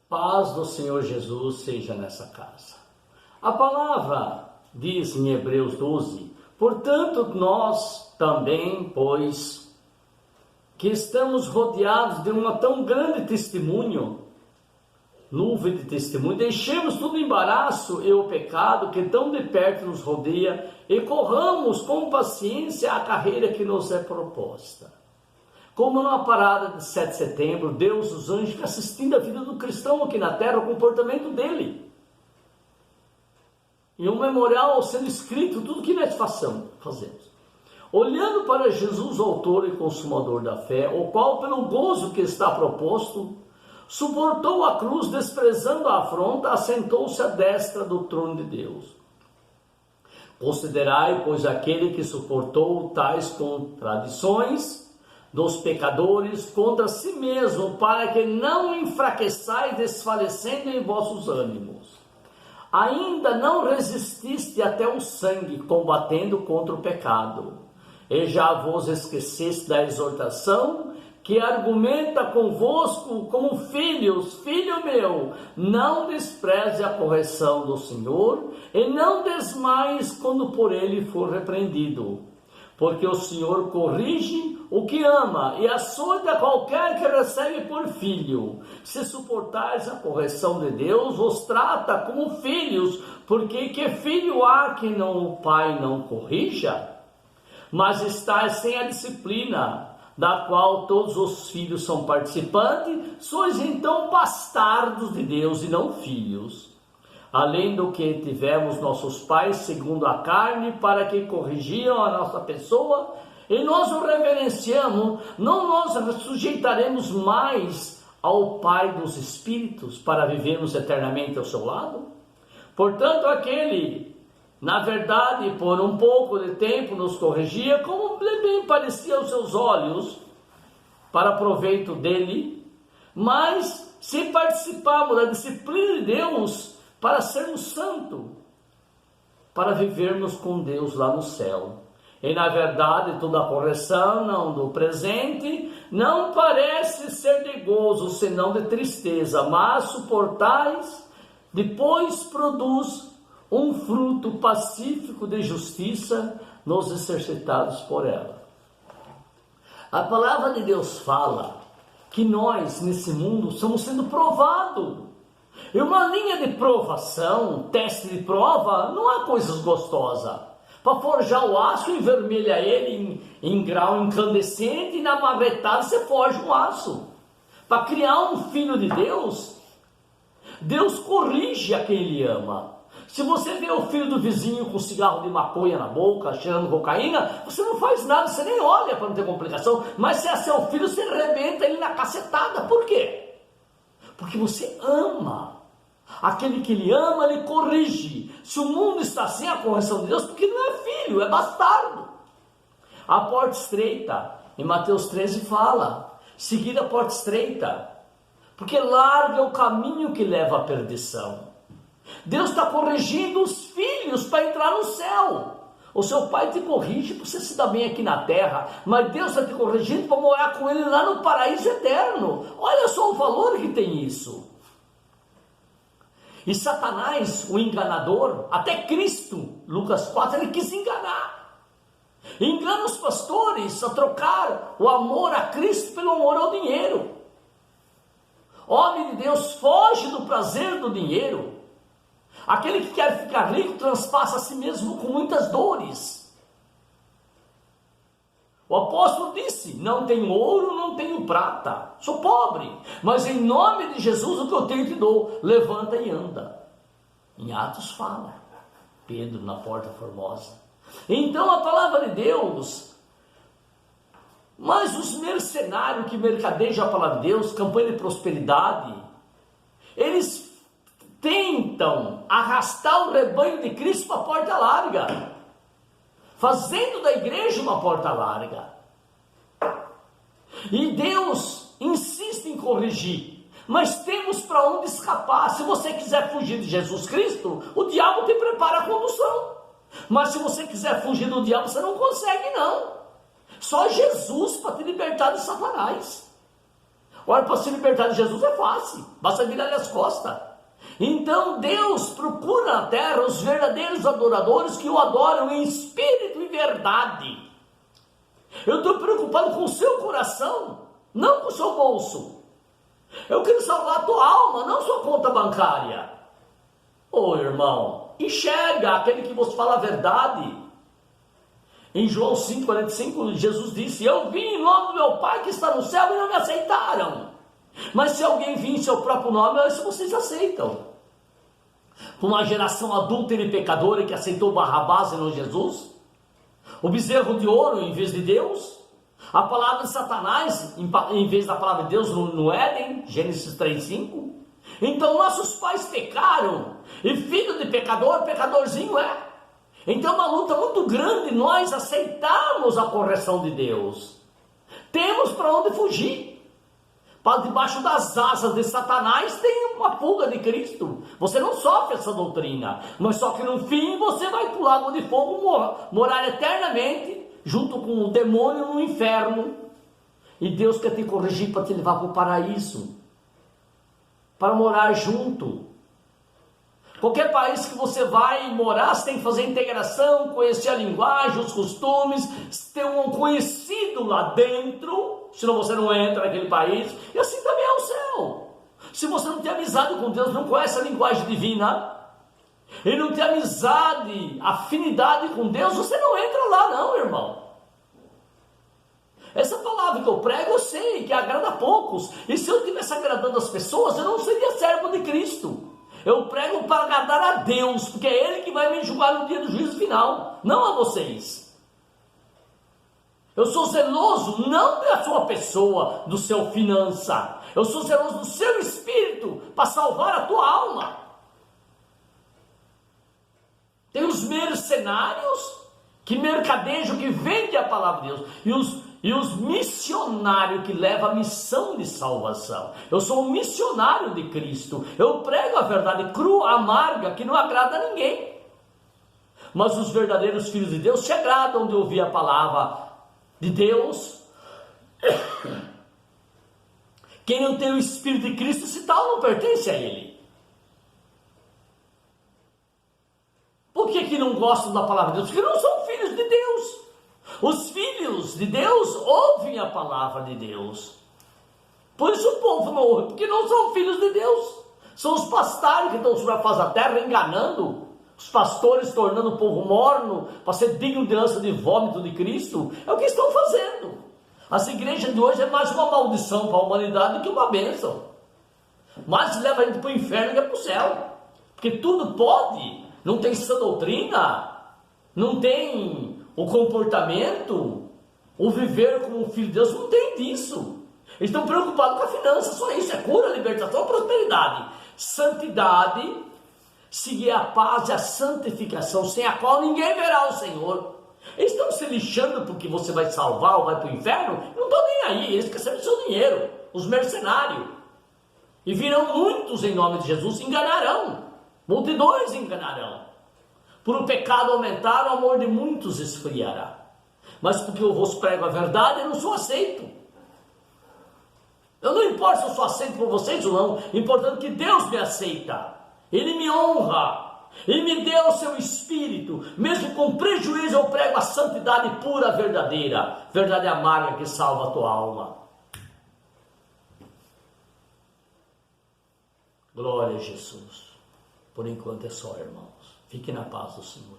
Paz do Senhor Jesus seja nessa casa. A palavra diz em Hebreus 12, portanto nós também, pois, que estamos rodeados de uma tão grande testemunho, nuvem de testemunho, deixemos todo o embaraço e o pecado que tão de perto nos rodeia e corramos com paciência a carreira que nos é proposta. Como numa parada de 7 de setembro, Deus, os anjos ficam assistindo a vida do cristão aqui na terra, o comportamento dele. E um memorial sendo escrito, tudo que nós fazemos. Olhando para Jesus, autor e consumador da fé, o qual, pelo gozo que está proposto, suportou a cruz, desprezando a afronta, assentou-se à destra do trono de Deus. Considerai, pois, aquele que suportou tais contradições dos pecadores contra si mesmo, para que não enfraqueçais, desfalecendo em vossos ânimos. Ainda não resististe até o sangue, combatendo contra o pecado, e já vos esqueceste da exortação que argumenta convosco como filhos. Filho meu, não despreze a correção do Senhor, e não desmaies quando por ele for repreendido, porque o Senhor corrige o que ama e açoita qualquer que recebe por filho. Se suportais a correção de Deus, vos trata como filhos, porque que filho há que o pai não corrija? Mas estáis sem a disciplina, da qual todos os filhos são participantes, sois então bastardos de Deus e não filhos. Além do que tivemos nossos pais segundo a carne, para que corrigiam a nossa pessoa, e nós o reverenciamos, não nós sujeitaremos mais ao Pai dos Espíritos, para vivermos eternamente ao seu lado? Portanto, aquele, na verdade, por um pouco de tempo nos corrigia, como bem parecia aos seus olhos, para proveito dele, mas se participarmos da disciplina de Deus, para sermos santos, para vivermos com Deus lá no céu. E na verdade toda a correção não do presente não parece ser de gozo, senão de tristeza, mas suportais, depois produz um fruto pacífico de justiça nos exercitados por ela. A palavra de Deus fala que nós nesse mundo estamos sendo provados. E uma linha de provação, teste de prova, não é coisas gostosas. Para forjar o aço, envermelha ele em grau incandescente e na marretada você forja um aço. Para criar um filho de Deus, Deus corrige a quem ele ama. Se você vê o filho do vizinho com cigarro de maconha na boca, cheirando cocaína, você não faz nada, você nem olha para não ter complicação. Mas se é seu filho, você arrebenta ele na cacetada. Por quê? Porque você ama. Aquele que ele ama, ele corrige. Se o mundo está sem a correção de Deus, porque não é filho, é bastardo. A porta estreita, em Mateus 13 fala, seguir a porta estreita, porque larga o caminho que leva à perdição. Deus está corrigindo os filhos para entrar no céu. O seu pai te corrige para você se dar bem aqui na terra, mas Deus está te corrigindo para morar com ele lá no paraíso eterno. Olha só o valor que tem isso. E Satanás, o enganador, até Cristo, Lucas 4, ele quis enganar. Engana os pastores a trocar o amor a Cristo pelo amor ao dinheiro. Homem de Deus, foge do prazer do dinheiro. Aquele que quer ficar rico transpassa a si mesmo com muitas dores. O apóstolo disse, não tenho ouro, não tenho prata, sou pobre, mas em nome de Jesus o que eu tenho te dou, levanta e anda. Em Atos fala, Pedro na Porta Formosa. Então a palavra de Deus, mas os mercenários que mercadejam a palavra de Deus, campanha de prosperidade, eles tentam arrastar o rebanho de Cristo para a porta larga, fazendo da igreja uma porta larga. E Deus insiste em corrigir, mas temos para onde escapar. Se você quiser fugir de Jesus Cristo, o diabo te prepara a condução. Mas se você quiser fugir do diabo, você não consegue não. Só Jesus para te libertar de Satanás. Olha, para se libertar de Jesus é fácil, basta virar as costas. Então Deus procura na terra os verdadeiros adoradores que o adoram em espírito e verdade. Eu estou preocupado com o seu coração, não com o seu bolso. Eu quero salvar a tua alma, não sua conta bancária. Ô irmão, enxerga aquele que vos fala a verdade. Em João 5,45, Jesus disse: eu vim em nome do meu Pai que está no céu e não me aceitaram. Mas se alguém vir em seu próprio nome, isso vocês aceitam. Uma geração adúltera e pecadora que aceitou Barrabás e não Jesus, o bezerro de ouro em vez de Deus, a palavra de Satanás em vez da palavra de Deus no Éden, Gênesis 3,5. Então nossos pais pecaram, e filho de pecador, pecadorzinho é. Então é uma luta muito grande nós aceitarmos a correção de Deus. Temos para onde fugir. Para debaixo das asas de Satanás tem uma pulga de Cristo. Você não sofre essa doutrina, mas só que no fim você vai para o lago de fogo morar eternamente junto com o demônio no inferno. E Deus quer te corrigir para te levar para o paraíso, para morar junto. Qualquer país que você vai morar, você tem que fazer integração, conhecer a linguagem, os costumes, ter um conhecido lá dentro, senão você não entra naquele país. E assim também é o céu. Se você não tem amizade com Deus, não conhece a linguagem divina, e não tem amizade, afinidade com Deus, você não entra lá não, irmão. Essa palavra que eu prego, eu sei que agrada a poucos, e se eu estivesse agradando as pessoas, eu não seria servo de Cristo. Eu prego para agradar a Deus, porque é Ele que vai me julgar no dia do juízo final, não a vocês. Eu sou zeloso não da sua pessoa, do seu finança. Eu sou zeloso do seu espírito para salvar a tua alma. Tem os mercenários que mercadejam, que vendem a palavra de Deus, e os missionários que levam a missão de salvação. Eu sou um missionário de Cristo. Eu prego a verdade crua, amarga, que não agrada a ninguém. Mas os verdadeiros filhos de Deus se agradam de ouvir a palavra de Deus. Quem não tem o Espírito de Cristo, esse tal não pertence a Ele. Por que não gostam da palavra de Deus? Porque não são filhos de Deus. Os filhos de Deus ouvem a palavra de Deus. Por isso o povo não ouve, porque não são filhos de Deus. São os pastores que estão sobre a face da terra enganando. Os pastores tornando o povo morno para ser digno de ânsia de vômito de Cristo. É o que estão fazendo. As igrejas de hoje é mais uma maldição para a humanidade do que uma bênção. Mais leva a gente para o inferno que é para o céu. Porque tudo pode. Não tem sã doutrina. Não tem o comportamento, o viver como um filho de Deus, não tem disso. Eles estão preocupados com a finança, só isso, é cura, libertação, prosperidade. Santidade, seguir a paz e a santificação, sem a qual ninguém verá o Senhor. Eles estão se lixando porque você vai salvar ou vai para o inferno? Não estão nem aí, eles querem saber do seu dinheiro, os mercenários. E virão muitos em nome de Jesus, enganarão, multidões enganarão. Por o pecado aumentar, o amor de muitos esfriará. Mas porque eu vos prego a verdade, eu não sou aceito. Eu não importo se eu sou aceito por vocês ou não, importante que Deus me aceita. Ele me honra, Ele me deu o seu Espírito. Mesmo com prejuízo, eu prego a santidade pura, verdadeira, verdade amarga que salva a tua alma. Glória a Jesus. Por enquanto é só, irmãos. Fique na paz do Senhor.